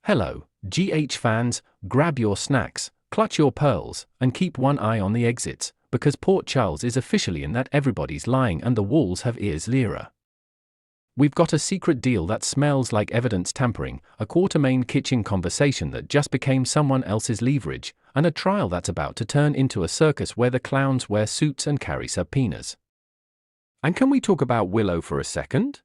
Hello, GH fans, grab your snacks, clutch your pearls, and keep one eye on the exits, because Port Charles is officially in that everybody's lying and the walls have ears lira. We've got a secret deal that smells like evidence tampering, a Quartermaine kitchen conversation that just became someone else's leverage, and a trial that's about to turn into a circus where the clowns wear suits and carry subpoenas. And can we talk about Willow for a second?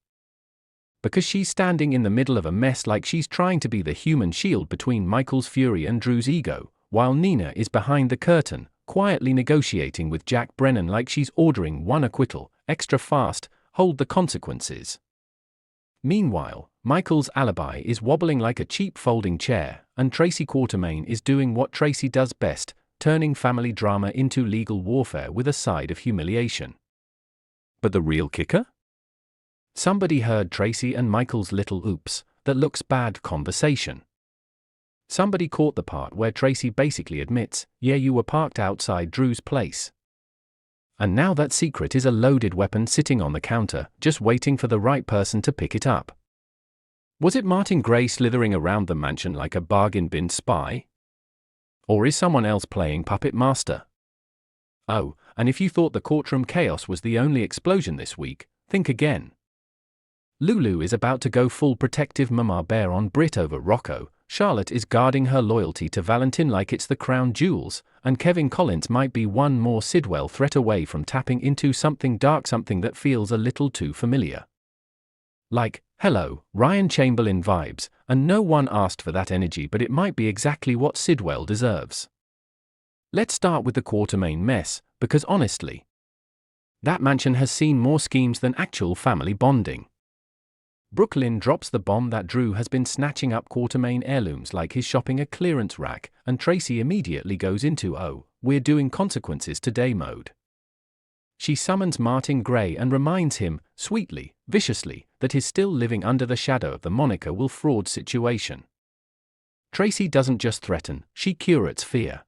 Because she's standing in the middle of a mess like she's trying to be the human shield between Michael's fury and Drew's ego, while Nina is behind the curtain, quietly negotiating with Jack Brennan like she's ordering one acquittal, extra fast, hold the consequences. Meanwhile, Michael's alibi is wobbling like a cheap folding chair, and Tracy Quartermaine is doing what Tracy does best, turning family drama into legal warfare with a side of humiliation. But the real kicker? Somebody heard Tracy and Michael's little oops, that looks bad conversation. Somebody caught the part where Tracy basically admits, yeah, you were parked outside Drew's place. And now that secret is a loaded weapon sitting on the counter, just waiting for the right person to pick it up. Was it Martin Gray slithering around the mansion like a bargain bin spy? Or is someone else playing puppet master? Oh, and if you thought the courtroom chaos was the only explosion this week, think again. Lulu is about to go full protective mama bear on Britt over Rocco, Charlotte is guarding her loyalty to Valentin like it's the crown jewels, and Kevin Collins might be one more Sidwell threat away from tapping into something dark, something that feels a little too familiar. Like, hello, Ryan Chamberlain vibes, and no one asked for that energy, but it might be exactly what Sidwell deserves. Let's start with the Quartermaine mess, because honestly, that mansion has seen more schemes than actual family bonding. Brooklyn drops the bomb that Drew has been snatching up Quartermaine heirlooms like he's shopping a clearance rack, and Tracy immediately goes into "oh, we're doing consequences today" mode. She summons Martin Gray and reminds him, sweetly, viciously, that he's still living under the shadow of the Monica Will fraud situation. Tracy doesn't just threaten, she curates fear.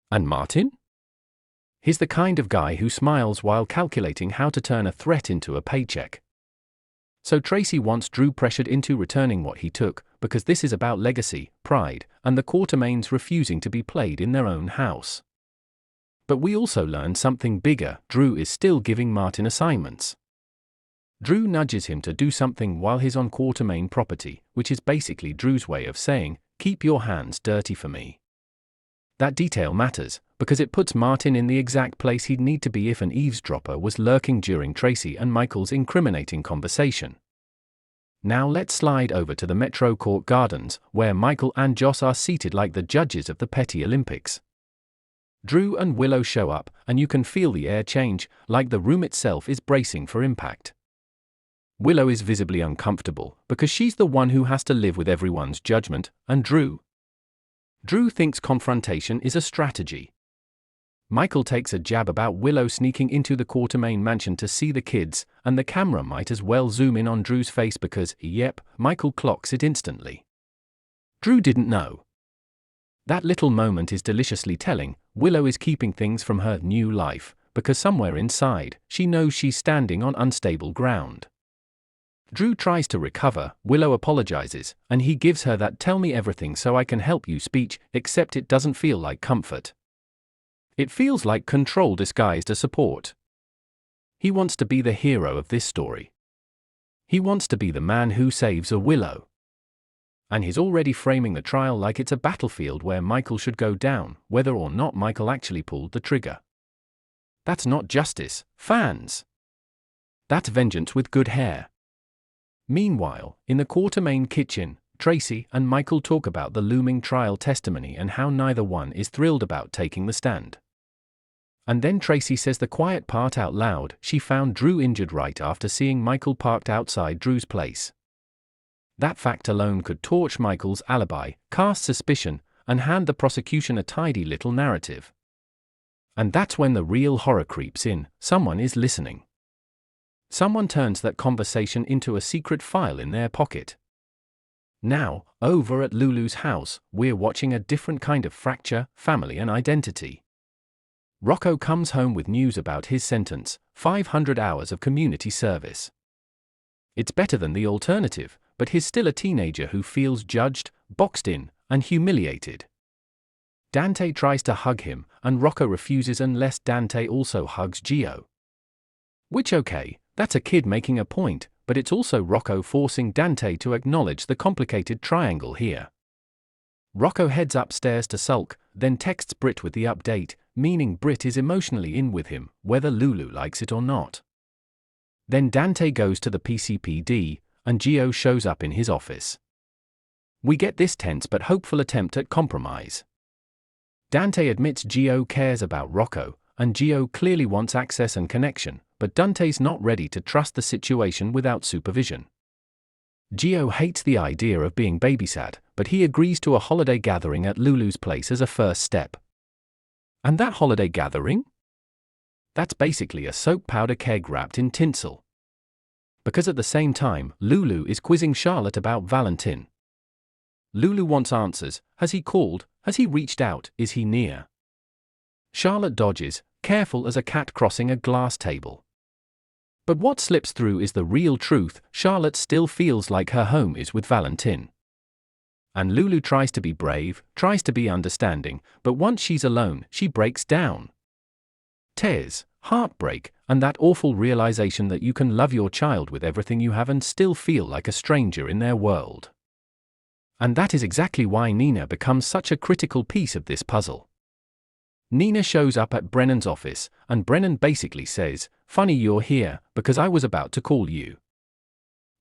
And Martin? He's the kind of guy who smiles while calculating how to turn a threat into a paycheck. So Tracy wants Drew pressured into returning what he took, because this is about legacy, pride, and the Quartermaines refusing to be played in their own house. But we also learn something bigger. Drew is still giving Martin assignments. Drew nudges him to do something while he's on Quartermaine property, which is basically Drew's way of saying, keep your hands dirty for me. That detail matters, because it puts Martin in the exact place he'd need to be if an eavesdropper was lurking during Tracy and Michael's incriminating conversation. Now let's slide over to the Metro Court Gardens, where Michael and Joss are seated like the judges of the Petty Olympics. Drew and Willow show up, and you can feel the air change, like the room itself is bracing for impact. Willow is visibly uncomfortable, because she's the one who has to live with everyone's judgment, and Drew thinks confrontation is a strategy. Michael takes a jab about Willow sneaking into the Quartermaine mansion to see the kids, and the camera might as well zoom in on Drew's face because, yep, Michael clocks it instantly. Drew didn't know. That little moment is deliciously telling. Willow is keeping things from her new life, because somewhere inside, she knows she's standing on unstable ground. Drew tries to recover, Willow apologizes, and he gives her that "tell me everything so I can help you" speech, except it doesn't feel like comfort. It feels like control disguised as support. He wants to be the hero of this story. He wants to be the man who saves a Willow. And he's already framing the trial like it's a battlefield where Michael should go down, whether or not Michael actually pulled the trigger. That's not justice, fans. That's vengeance with good hair. Meanwhile, in the Quartermaine kitchen, Tracy and Michael talk about the looming trial testimony and how neither one is thrilled about taking the stand. And then Tracy says the quiet part out loud: she found Drew injured right after seeing Michael parked outside Drew's place. That fact alone could torch Michael's alibi, cast suspicion, and hand the prosecution a tidy little narrative. And that's when the real horror creeps in: someone is listening. Someone turns that conversation into a secret file in their pocket. Now, over at Lulu's house, we're watching a different kind of fracture, family and identity. Rocco comes home with news about his sentence, 500 hours of community service. It's better than the alternative, but he's still a teenager who feels judged, boxed in, and humiliated. Dante tries to hug him, and Rocco refuses unless Dante also hugs Gio. Which okay, that's a kid making a point, but it's also Rocco forcing Dante to acknowledge the complicated triangle here. Rocco heads upstairs to sulk, then texts Britt with the update, meaning Britt is emotionally in with him, whether Lulu likes it or not. Then Dante goes to the PCPD, and Gio shows up in his office. We get this tense but hopeful attempt at compromise. Dante admits Gio cares about Rocco, and Gio clearly wants access and connection, but Dante's not ready to trust the situation without supervision. Gio hates the idea of being babysat, but he agrees to a holiday gathering at Lulu's place as a first step. And that holiday gathering? That's basically a soap powder keg wrapped in tinsel. Because at the same time, Lulu is quizzing Charlotte about Valentin. Lulu wants answers. Has he called? Has he reached out? Is he near? Charlotte dodges, careful as a cat crossing a glass table. But what slips through is the real truth. Charlotte still feels like her home is with Valentin. And Lulu tries to be brave, tries to be understanding, but once she's alone, she breaks down. Tears, heartbreak, and that awful realization that you can love your child with everything you have and still feel like a stranger in their world. And that is exactly why Nina becomes such a critical piece of this puzzle. Nina shows up at Brennan's office, and Brennan basically says, "Funny you're here, because I was about to call you."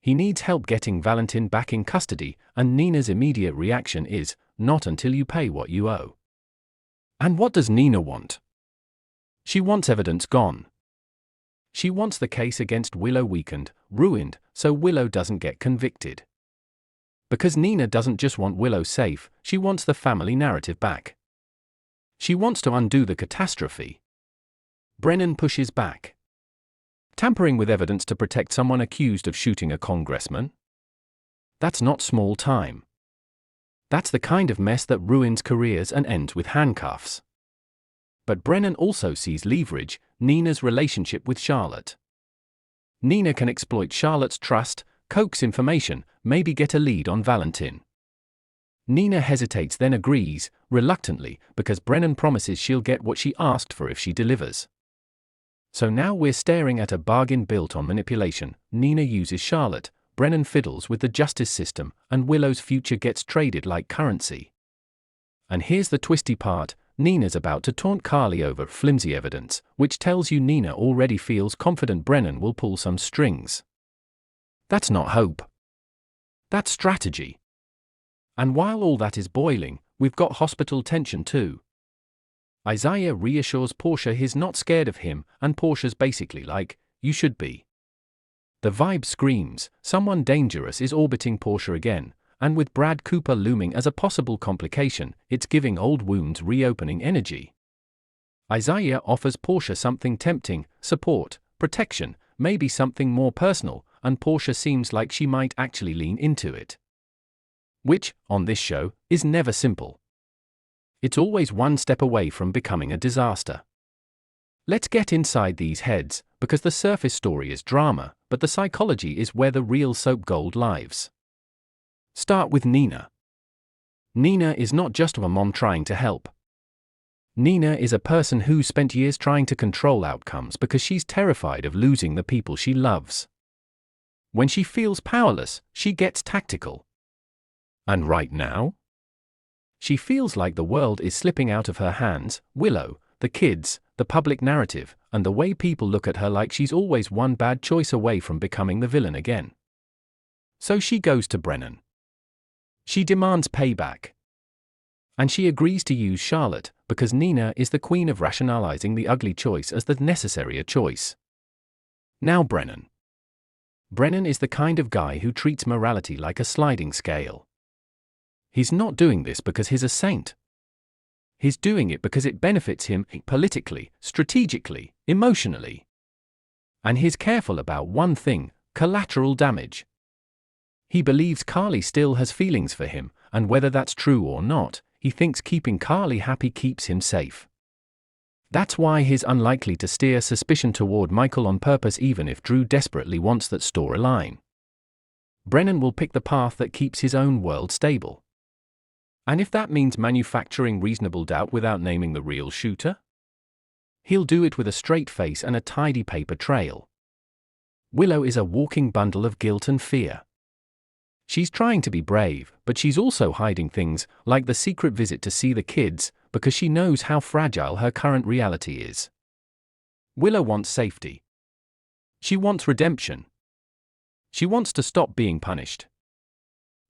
He needs help getting Valentin back in custody, and Nina's immediate reaction is, "Not until you pay what you owe." And what does Nina want? She wants evidence gone. She wants the case against Willow weakened, ruined, so Willow doesn't get convicted. Because Nina doesn't just want Willow safe, she wants the family narrative back. She wants to undo the catastrophe. Brennan pushes back. Tampering with evidence to protect someone accused of shooting a congressman? That's not small time. That's the kind of mess that ruins careers and ends with handcuffs. But Brennan also sees leverage, Nina's relationship with Charlotte. Nina can exploit Charlotte's trust, coax information, maybe get a lead on Valentin. Nina hesitates then agrees, reluctantly, because Brennan promises she'll get what she asked for if she delivers. So now we're staring at a bargain built on manipulation. Nina uses Charlotte, Brennan fiddles with the justice system, and Willow's future gets traded like currency. And here's the twisty part, Nina's about to taunt Carly over flimsy evidence, which tells you Nina already feels confident Brennan will pull some strings. That's not hope. That's strategy. And while all that is boiling, we've got hospital tension too. Isaiah reassures Portia he's not scared of him, and Portia's basically like, "You should be." The vibe screams, someone dangerous is orbiting Portia again, and with Brad Cooper looming as a possible complication, it's giving old wounds reopening energy. Isaiah offers Portia something tempting, support, protection, maybe something more personal, and Portia seems like she might actually lean into it. Which, on this show, is never simple. It's always one step away from becoming a disaster. Let's get inside these heads, because the surface story is drama, but the psychology is where the real soap gold lives. Start with Nina. Nina is not just a mom trying to help. Nina is a person who spent years trying to control outcomes because she's terrified of losing the people she loves. When she feels powerless, she gets tactical. And right now? She feels like the world is slipping out of her hands, Willow, the kids, the public narrative, and the way people look at her like she's always one bad choice away from becoming the villain again. So she goes to Brennan. She demands payback. And she agrees to use Charlotte, because Nina is the queen of rationalizing the ugly choice as the necessary choice. Now Brennan. Brennan is the kind of guy who treats morality like a sliding scale. He's not doing this because he's a saint. He's doing it because it benefits him politically, strategically, emotionally. And he's careful about one thing, collateral damage. He believes Carly still has feelings for him, and whether that's true or not, he thinks keeping Carly happy keeps him safe. That's why he's unlikely to steer suspicion toward Michael on purpose even if Drew desperately wants that storyline. Brennan will pick the path that keeps his own world stable. And if that means manufacturing reasonable doubt without naming the real shooter? He'll do it with a straight face and a tidy paper trail. Willow is a walking bundle of guilt and fear. She's trying to be brave, but she's also hiding things, like the secret visit to see the kids, because she knows how fragile her current reality is. Willow wants safety. She wants redemption. She wants to stop being punished.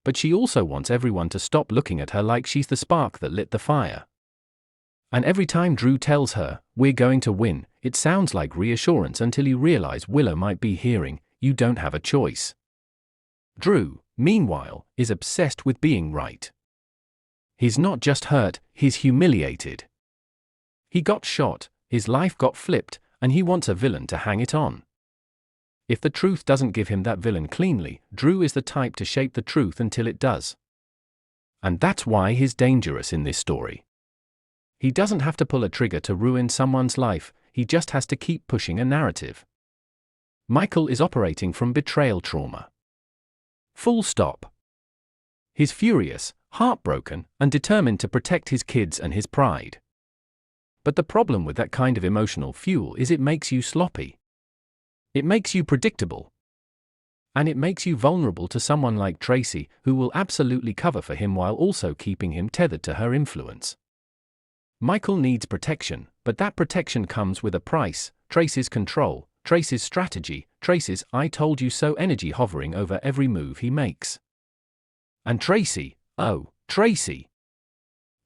But she also wants everyone to stop looking at her like she's the spark that lit the fire. And every time Drew tells her, "We're going to win," it sounds like reassurance until you realize Willow might be hearing, "You don't have a choice." Drew, meanwhile, is obsessed with being right. He's not just hurt, he's humiliated. He got shot, his life got flipped, and he wants a villain to hang it on. If the truth doesn't give him that villain cleanly, Drew is the type to shape the truth until it does. And that's why he's dangerous in this story. He doesn't have to pull a trigger to ruin someone's life, he just has to keep pushing a narrative. Michael is operating from betrayal trauma. Full stop. He's furious, heartbroken, and determined to protect his kids and his pride. But the problem with that kind of emotional fuel is it makes you sloppy. It makes you predictable. And it makes you vulnerable to someone like Tracy, who will absolutely cover for him while also keeping him tethered to her influence. Michael needs protection, but that protection comes with a price: Tracy's control, Tracy's strategy, Tracy's "I told you so" energy hovering over every move he makes. And Tracy, oh, Tracy!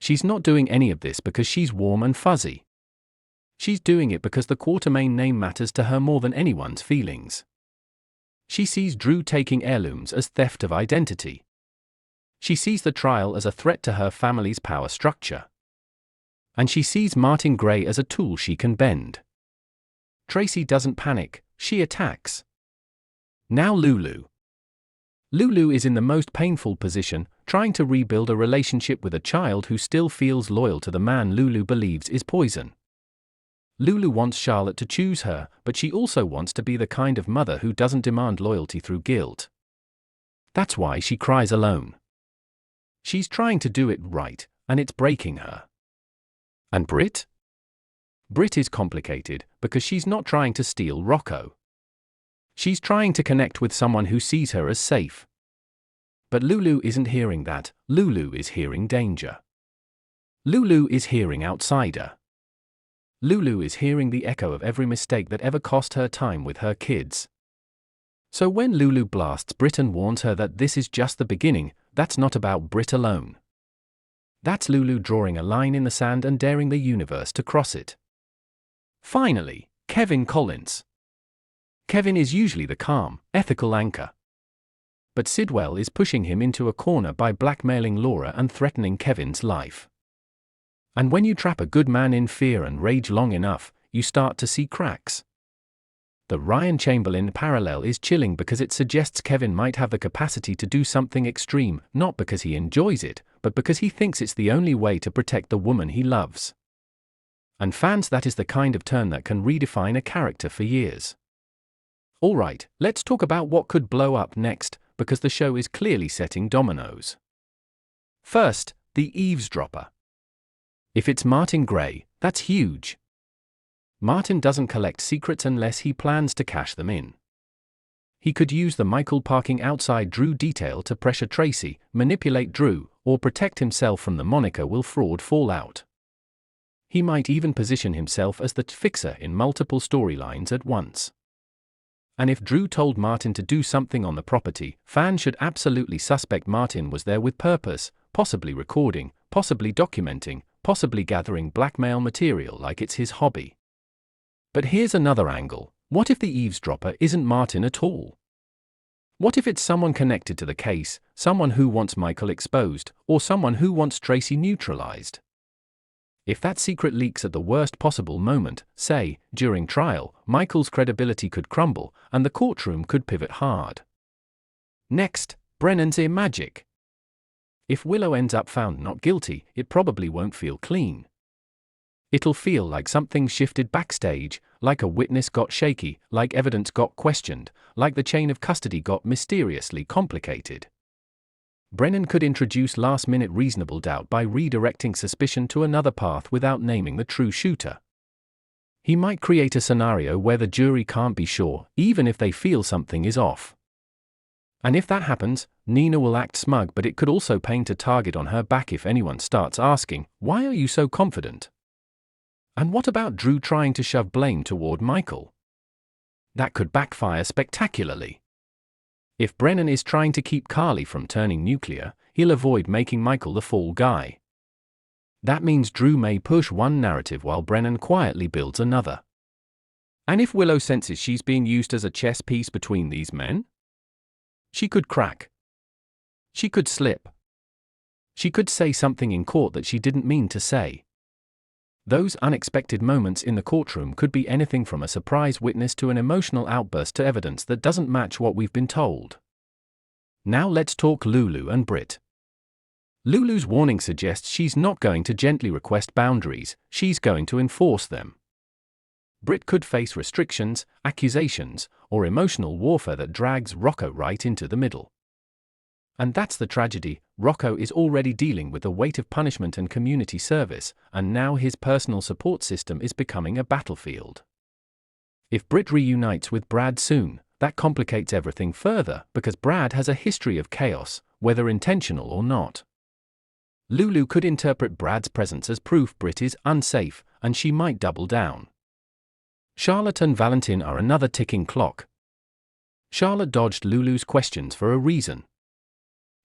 She's not doing any of this because she's warm and fuzzy. She's doing it because the Quartermaine name matters to her more than anyone's feelings. She sees Drew taking heirlooms as theft of identity. She sees the trial as a threat to her family's power structure. And she sees Martin Gray as a tool she can bend. Tracy doesn't panic, she attacks. Now Lulu. Lulu is in the most painful position, trying to rebuild a relationship with a child who still feels loyal to the man Lulu believes is poison. Lulu wants Charlotte to choose her, but she also wants to be the kind of mother who doesn't demand loyalty through guilt. That's why she cries alone. She's trying to do it right, and it's breaking her. And Britt? Britt is complicated, because she's not trying to steal Rocco. She's trying to connect with someone who sees her as safe. But Lulu isn't hearing that, Lulu is hearing danger. Lulu is hearing outsider. Lulu is hearing the echo of every mistake that ever cost her time with her kids. So when Lulu blasts Britt and warns her that this is just the beginning, that's not about Britt alone. That's Lulu drawing a line in the sand and daring the universe to cross it. Finally, Kevin Collins. Kevin is usually the calm, ethical anchor. But Sidwell is pushing him into a corner by blackmailing Laura and threatening Kevin's life. And when you trap a good man in fear and rage long enough, you start to see cracks. The Ryan Chamberlain parallel is chilling because it suggests Kevin might have the capacity to do something extreme, not because he enjoys it, but because he thinks it's the only way to protect the woman he loves. And fans, that is the kind of turn that can redefine a character for years. Alright, let's talk about what could blow up next, because the show is clearly setting dominoes. First, the eavesdropper. If it's Martin Gray, that's huge. Martin doesn't collect secrets unless he plans to cash them in. He could use the Michael parking outside Drew detail to pressure Tracy, manipulate Drew, or protect himself from the moniker "Will Fraud fall out?" He might even position himself as the fixer in multiple storylines at once. And if Drew told Martin to do something on the property, fans should absolutely suspect Martin was there with purpose, possibly recording, possibly documenting, possibly gathering blackmail material like it's his hobby. But here's another angle. What if the eavesdropper isn't Martin at all? What if it's someone connected to the case, someone who wants Michael exposed, or someone who wants Tracy neutralized? If that secret leaks at the worst possible moment, say, during trial, Michael's credibility could crumble, and the courtroom could pivot hard. Next, Brennan's ear magic. If Willow ends up found not guilty, it probably won't feel clean. It'll feel like something shifted backstage, like a witness got shaky, like evidence got questioned, like the chain of custody got mysteriously complicated. Brennan could introduce last-minute reasonable doubt by redirecting suspicion to another path without naming the true shooter. He might create a scenario where the jury can't be sure, even if they feel something is off. And if that happens, Nina will act smug, but it could also paint a target on her back if anyone starts asking, "Why are you so confident?" And what about Drew trying to shove blame toward Michael? That could backfire spectacularly. If Brennan is trying to keep Carly from turning nuclear, he'll avoid making Michael the fall guy. That means Drew may push one narrative while Brennan quietly builds another. And if Willow senses she's being used as a chess piece between these men? She could crack. She could slip. She could say something in court that she didn't mean to say. Those unexpected moments in the courtroom could be anything from a surprise witness to an emotional outburst to evidence that doesn't match what we've been told. Now let's talk Lulu and Britt. Lulu's warning suggests she's not going to gently request boundaries, she's going to enforce them. Britt could face restrictions, accusations, or emotional warfare that drags Rocco right into the middle. And that's the tragedy. Rocco is already dealing with the weight of punishment and community service, and now his personal support system is becoming a battlefield. If Britt reunites with Brad soon, that complicates everything further because Brad has a history of chaos, whether intentional or not. Lulu could interpret Brad's presence as proof Britt is unsafe, and she might double down. Charlotte and Valentin are another ticking clock. Charlotte dodged Lulu's questions for a reason.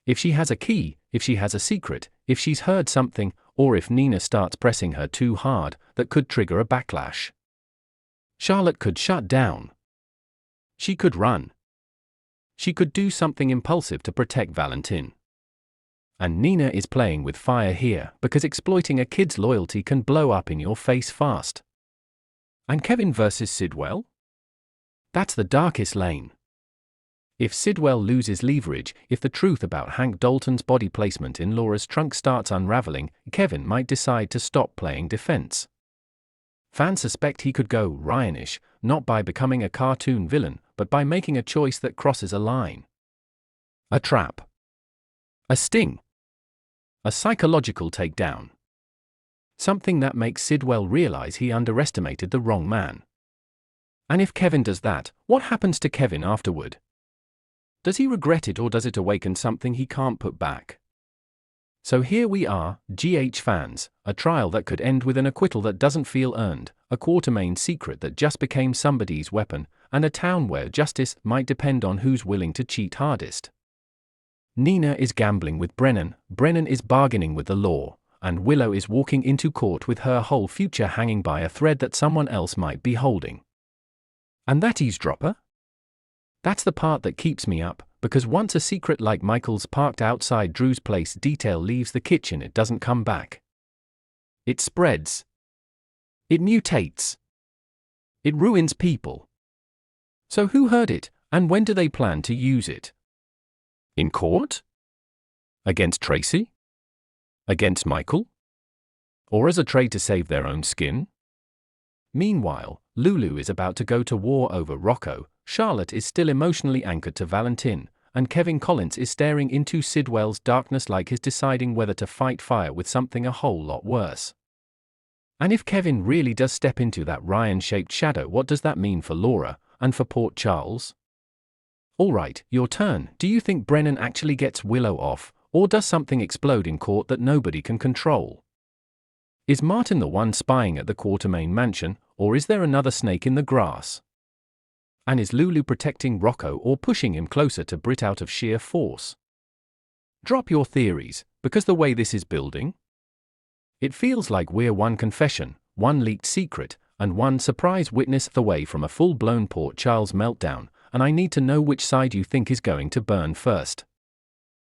If she has a key, if she has a secret, if she's heard something, or if Nina starts pressing her too hard, that could trigger a backlash. Charlotte could shut down. She could run. She could do something impulsive to protect Valentin. And Nina is playing with fire here because exploiting a kid's loyalty can blow up in your face fast. And Kevin versus Sidwell? That's the darkest lane. If Sidwell loses leverage, if the truth about Hank Dalton's body placement in Laura's trunk starts unraveling, Kevin might decide to stop playing defense. Fans suspect he could go Ryanish, not by becoming a cartoon villain, but by making a choice that crosses a line. A trap. A sting. A psychological takedown. Something that makes Sidwell realize he underestimated the wrong man. And if Kevin does that, what happens to Kevin afterward? Does he regret it, or does it awaken something he can't put back? So here we are, GH fans, a trial that could end with an acquittal that doesn't feel earned, a Quartermaine secret that just became somebody's weapon, and a town where justice might depend on who's willing to cheat hardest. Nina is gambling with Brennan, Brennan is bargaining with the law, and Willow is walking into court with her whole future hanging by a thread that someone else might be holding. And that eavesdropper? That's the part that keeps me up, because once a secret like Michael's parked outside Drew's place detail leaves the kitchen, it doesn't come back. It spreads. It mutates. It ruins people. So who heard it, and when do they plan to use it? In court? Against Tracy? Against Michael? Or as a trade to save their own skin? Meanwhile, Lulu is about to go to war over Rocco, Charlotte is still emotionally anchored to Valentin, and Kevin Collins is staring into Sidwell's darkness like he's deciding whether to fight fire with something a whole lot worse. And if Kevin really does step into that Ryan-shaped shadow, what does that mean for Laura, and for Port Charles? Alright, your turn. Do you think Brennan actually gets Willow off, or does something explode in court that nobody can control? Is Martin the one spying at the Quartermaine mansion, or is there another snake in the grass? And is Lulu protecting Rocco or pushing him closer to Britt out of sheer force? Drop your theories, because the way this is building, it feels like we're one confession, one leaked secret, and one surprise witness away from a full-blown Port Charles meltdown, and I need to know which side you think is going to burn first.